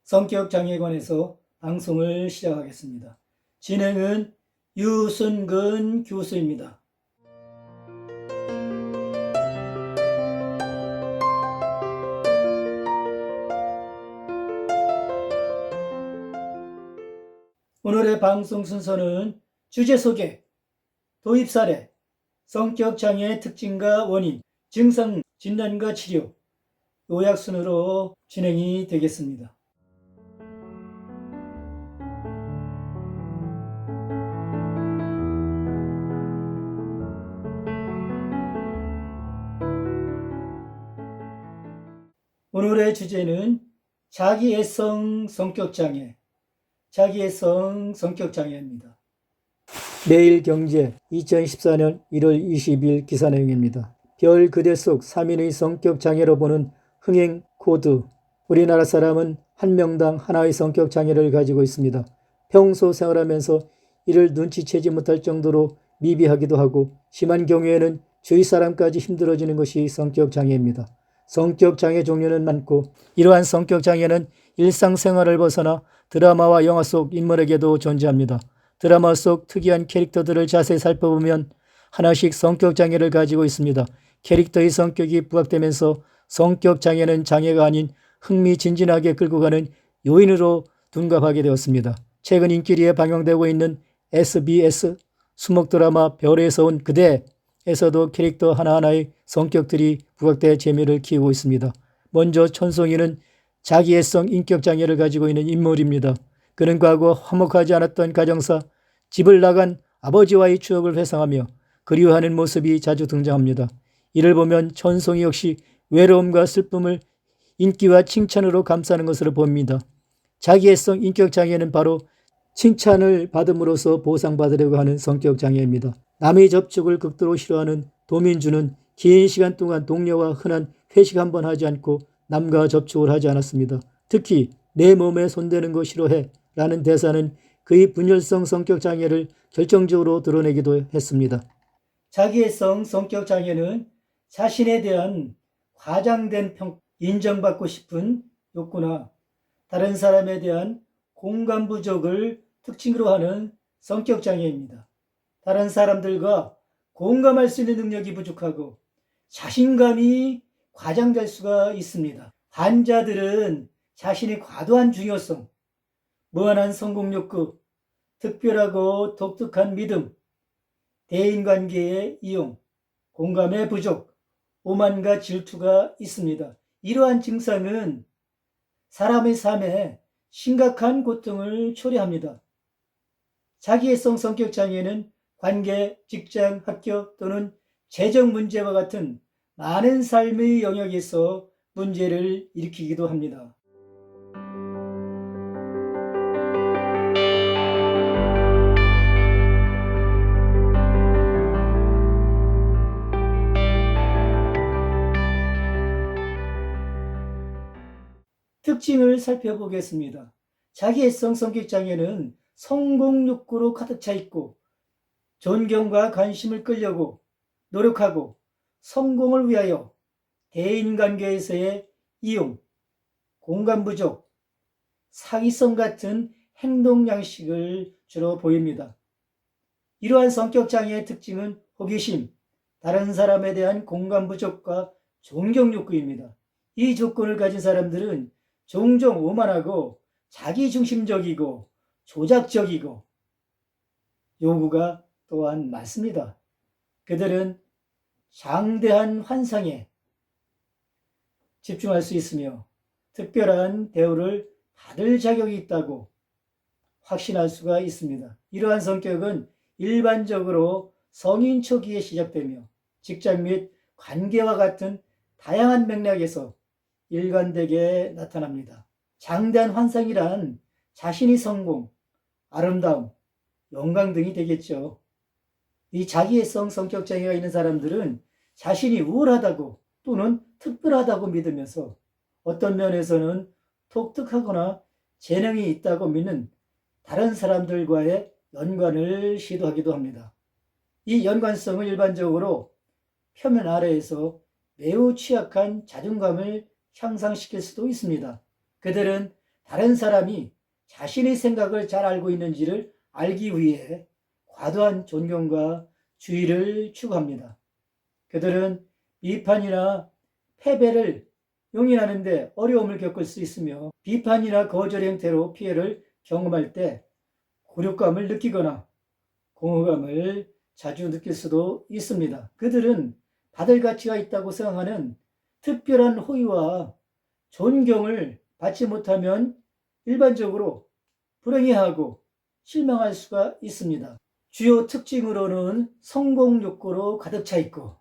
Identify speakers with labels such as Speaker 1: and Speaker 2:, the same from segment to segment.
Speaker 1: 성격장애에 관해서 방송을 시작하겠습니다. 진행은 유순근 교수입니다. 오늘의 방송 순서는 주제 소개, 도입 사례, 성격장애의 특징과 원인, 증상 진단과 치료, 요약 순으로 진행이 되겠습니다. 오늘의 주제는 자기애성 성격장애, 자기애성 성격장애입니다. 매일경제 2014년 1월 20일 기사 내용입니다. 별 그대 속 3인의 성격장애로 보는 흥행 코드. 우리나라 사람은 한 명당 하나의 성격장애를 가지고 있습니다. 평소 생활하면서 이를 눈치채지 못할 정도로 미비하기도 하고 심한 경우에는 주위 사람까지 힘들어지는 것이 성격장애입니다. 성격장애 종류는 많고 이러한 성격장애는 일상생활을 벗어나 드라마와 영화 속 인물에게도 존재합니다. 드라마 속 특이한 캐릭터들을 자세히 살펴보면 하나씩 성격장애를 가지고 있습니다. 캐릭터의 성격이 부각되면서 성격장애는 장애가 아닌 흥미진진하게 끌고 가는 요인으로 둔갑하게 되었습니다. 최근 인기리에 방영되고 있는 SBS 수목 드라마 별에서 온 그대에서도 캐릭터 하나하나의 성격들이 부각돼 재미를 키우고 있습니다. 먼저 천송이는 자기애성 인격장애를 가지고 있는 인물입니다. 그는 과거 화목하지 않았던 가정사, 집을 나간 아버지와의 추억을 회상하며 그리워하는 모습이 자주 등장합니다. 이를 보면 천송이 역시 외로움과 슬픔을 인기와 칭찬으로 감싸는 것으로 보입니다. 자기애성 인격장애는 바로 칭찬을 받음으로써 보상받으려고 하는 성격장애입니다. 남의 접촉을 극도로 싫어하는 도민주는 긴 시간 동안 동료와 흔한 회식 한 번 하지 않고 남과 접촉을 하지 않았습니다. 특히 내 몸에 손대는 거 싫어해 라는 대사는 그의 분열성 성격장애를 결정적으로 드러내기도 했습니다. 자기애성 성격장애는 자신에 대한 과장된 인정받고 싶은 욕구나 다른 사람에 대한 공감 부족을 특징으로 하는 성격장애입니다. 다른 사람들과 공감할 수 있는 능력이 부족하고 자신감이 과장될 수가 있습니다. 환자들은 자신의 과도한 중요성, 무한한 성공 욕구, 특별하고 독특한 믿음, 대인관계의 이용, 공감의 부족, 오만과 질투가 있습니다. 이러한 증상은 사람의 삶에 심각한 고통을 초래합니다. 자기애성 성격장애는 관계, 직장, 학교 또는 재정 문제와 같은 많은 삶의 영역에서 문제를 일으키기도 합니다. 특징을 살펴보겠습니다. 자기애성 성격장애는 성공 욕구로 가득 차 있고 존경과 관심을 끌려고 노력하고 성공을 위하여 대인관계에서의 이용, 공감 부족, 사기성 같은 행동 양식을 주로 보입니다. 이러한 성격장애의 특징은 호기심, 다른 사람에 대한 공감 부족과 존경 욕구입니다. 이 조건을 가진 사람들은 종종 오만하고 자기중심적이고 조작적이고 요구가 또한 많습니다. 그들은 장대한 환상에 집중할 수 있으며 특별한 대우를 받을 자격이 있다고 확신할 수가 있습니다. 이러한 성격은 일반적으로 성인 초기에 시작되며 직장 및 관계와 같은 다양한 맥락에서 일관되게 나타납니다. 장대한 환상이란 자신이 성공, 아름다움, 영광 등이 되겠죠. 이 자기애성 성격장애가 있는 사람들은 자신이 우월하다고 또는 특별하다고 믿으면서 어떤 면에서는 독특하거나 재능이 있다고 믿는 다른 사람들과의 연관을 시도하기도 합니다. 이 연관성은 일반적으로 표면 아래에서 매우 취약한 자존감을 향상시킬 수도 있습니다. 그들은 다른 사람이 자신의 생각을 잘 알고 있는지를 알기 위해 과도한 존경과 주의를 추구합니다. 그들은 비판이나 패배를 용인하는데 어려움을 겪을 수 있으며 비판이나 거절 형태로 피해를 경험할 때 굴욕감을 느끼거나 공허감을 자주 느낄 수도 있습니다. 그들은 받을 가치가 있다고 생각하는 특별한 호의와 존경을 받지 못하면 일반적으로 불행해하고 실망할 수가 있습니다. 주요 특징으로는 성공 욕구로 가득 차 있고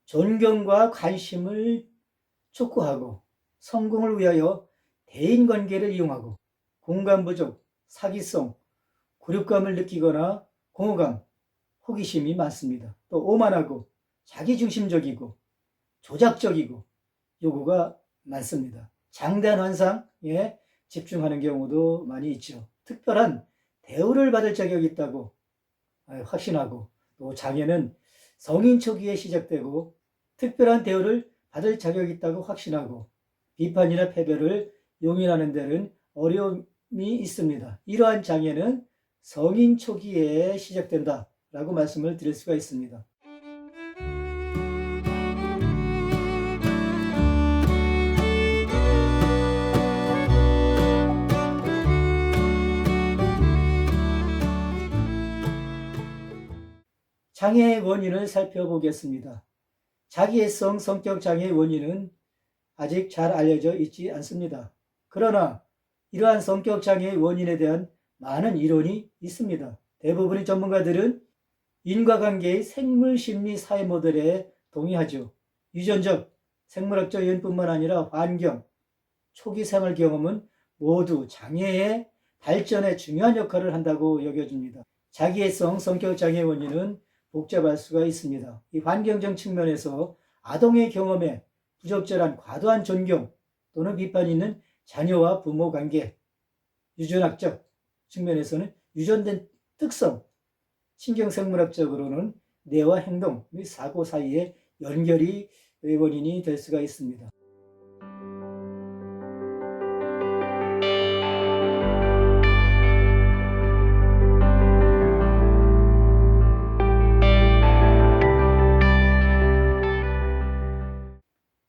Speaker 1: 존경과 관심을 촉구하고 성공을 위하여 대인관계를 이용하고 공감 부족, 사기성, 굴욕감을 느끼거나 공허감, 호기심이 많습니다. 또 오만하고 자기중심적이고 조작적이고 요구가 많습니다. 장대한 환상에 집중하는 경우도 많이 있죠. 특별한 대우를 받을 자격이 있다고 확신하고 또 장애는 성인 초기에 시작되고 특별한 대우를 받을 자격이 있다고 확신하고 비판이나 패배를 용인하는 데는 어려움이 있습니다. 이러한 장애는 성인 초기에 시작된다라고 말씀을 드릴 수가 있습니다. 장애의 원인을 살펴보겠습니다. 자기애성 성격 장애의 원인은 아직 잘 알려져 있지 않습니다. 그러나 이러한 성격 장애의 원인에 대한 많은 이론이 있습니다. 대부분의 전문가들은 인과관계의 생물심리 사회 모델에 동의하죠. 유전적, 생물학적 요인뿐만 아니라 환경, 초기 생활 경험은 모두 장애의 발전에 중요한 역할을 한다고 여겨집니다. 자기애성 성격 장애의 원인은 복잡할 수가 있습니다. 이 환경적 측면에서 아동의 경험에 부적절한 과도한 존경 또는 비판이 있는 자녀와 부모 관계, 유전학적 측면에서는 유전된 특성, 신경생물학적으로는 뇌와 행동 및 사고 사이의 연결이 원인이 될 수가 있습니다.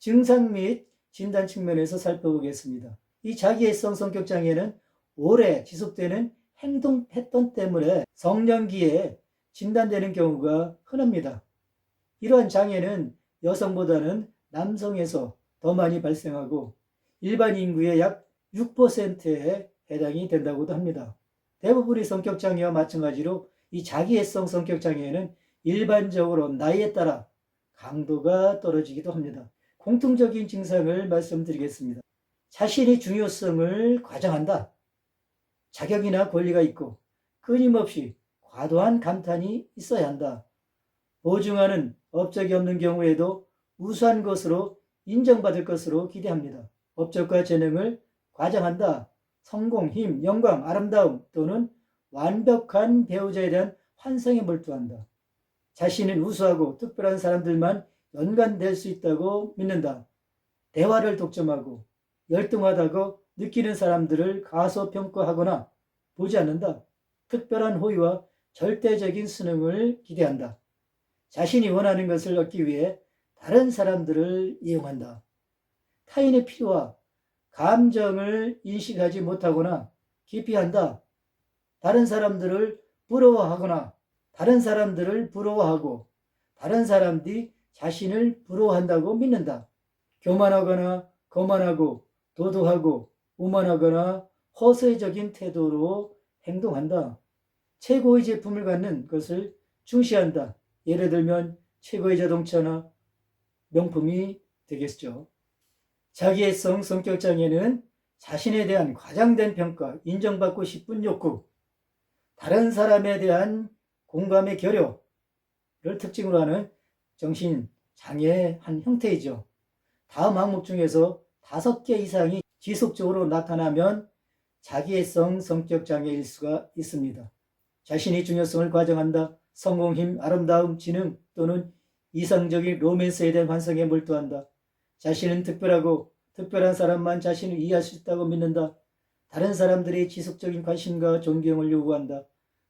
Speaker 1: 증상 및 진단 측면에서 살펴보겠습니다. 이 자기애성 성격장애는 오래 지속되는 행동 패턴 때문에 성년기에 진단되는 경우가 흔합니다. 이러한 장애는 여성보다는 남성에서 더 많이 발생하고 일반 인구의 약 6%에 해당이 된다고도 합니다. 대부분의 성격장애와 마찬가지로 이 자기애성 성격장애는 일반적으로 나이에 따라 강도가 떨어지기도 합니다. 공통적인 증상을 말씀드리겠습니다. 자신의 중요성을 과장한다. 자격이나 권리가 있고 끊임없이 과도한 감탄이 있어야 한다. 보증하는 업적이 없는 경우에도 우수한 것으로 인정받을 것으로 기대합니다. 업적과 재능을 과장한다. 성공, 힘, 영광, 아름다움 또는 완벽한 배우자에 대한 환상에 몰두한다. 자신은 우수하고 특별한 사람들만 연관될 수 있다고 믿는다. 대화를 독점하고 열등하다고 느끼는 사람들을 가소평가하거나 보지 않는다. 특별한 호의와 절대적인 수능을 기대한다. 자신이 원하는 것을 얻기 위해 다른 사람들을 이용한다. 타인의 필요와 감정을 인식하지 못하거나 기피한다. 다른 사람들을 부러워하고 다른 사람들이 자신을 부러워한다고 믿는다. 교만하거나 거만하고 도도하고 오만하거나 허세적인 태도로 행동한다. 최고의 제품을 갖는 것을 중시한다. 예를 들면 최고의 자동차나 명품이 되겠죠. 자기애성 성격장애는 자신에 대한 과장된 평가, 인정받고 싶은 욕구, 다른 사람에 대한 공감의 결여를 특징으로 하는 정신장애의 한 형태이죠. 다음 항목 중에서 5개 이상이 지속적으로 나타나면 자기애성 성격장애일 수가 있습니다. 자신의 중요성을 과장한다. 성공, 힘, 아름다움, 지능 또는 이상적인 로맨스에 대한 환상에 몰두한다. 자신은 특별하고 특별한 사람만 자신을 이해할 수 있다고 믿는다. 다른 사람들의 지속적인 관심과 존경을 요구한다.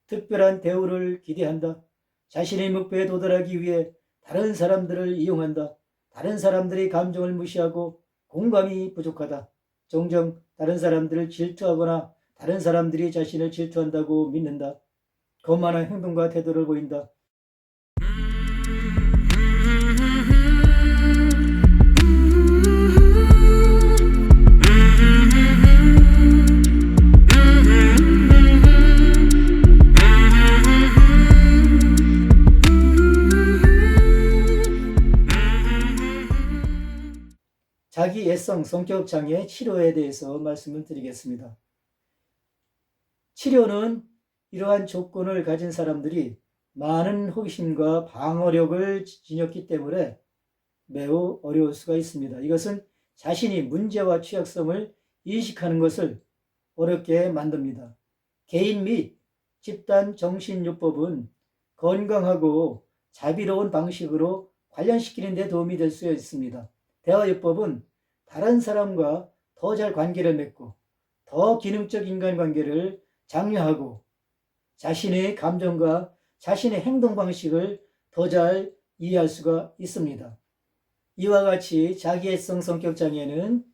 Speaker 1: 특별한 대우를 기대한다. 자신의 목표에 도달하기 위해 다른 사람들을 이용한다. 다른 사람들의 감정을 무시하고 공감이 부족하다. 종종 다른 사람들을 질투하거나 다른 사람들이 자신을 질투한다고 믿는다. 거만한 행동과 태도를 보인다. 자기 애성 성격 장애 치료에 대해서 말씀을 드리겠습니다. 치료는 이러한 조건을 가진 사람들이 많은 호기심과 방어력을 지녔기 때문에 매우 어려울 수가 있습니다. 이것은 자신이 문제와 취약성을 인식하는 것을 어렵게 만듭니다. 개인 및 집단 정신요법은 건강하고 자비로운 방식으로 관련시키는 데 도움이 될 수 있습니다. 대화요법은 다른 사람과 더 잘 관계를 맺고 더 기능적 인간관계를 장려하고 자신의 감정과 자신의 행동 방식을 더 잘 이해할 수가 있습니다. 이와 같이 자기애성 성격장애는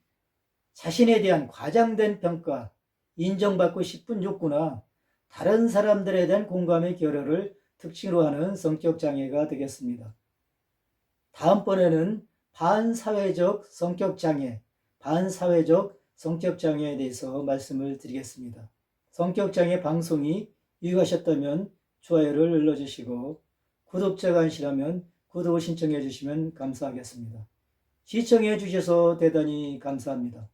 Speaker 1: 자신에 대한 과장된 평가, 인정받고 싶은 욕구나 다른 사람들에 대한 공감의 결여를 특징으로 하는 성격장애가 되겠습니다. 다음번에는 반사회적 성격장애에 대해서 말씀을 드리겠습니다. 성격장애 방송이 유익하셨다면 좋아요를 눌러주시고 구독자가 아니시라면 구독을 신청해 주시면 감사하겠습니다. 시청해 주셔서 대단히 감사합니다.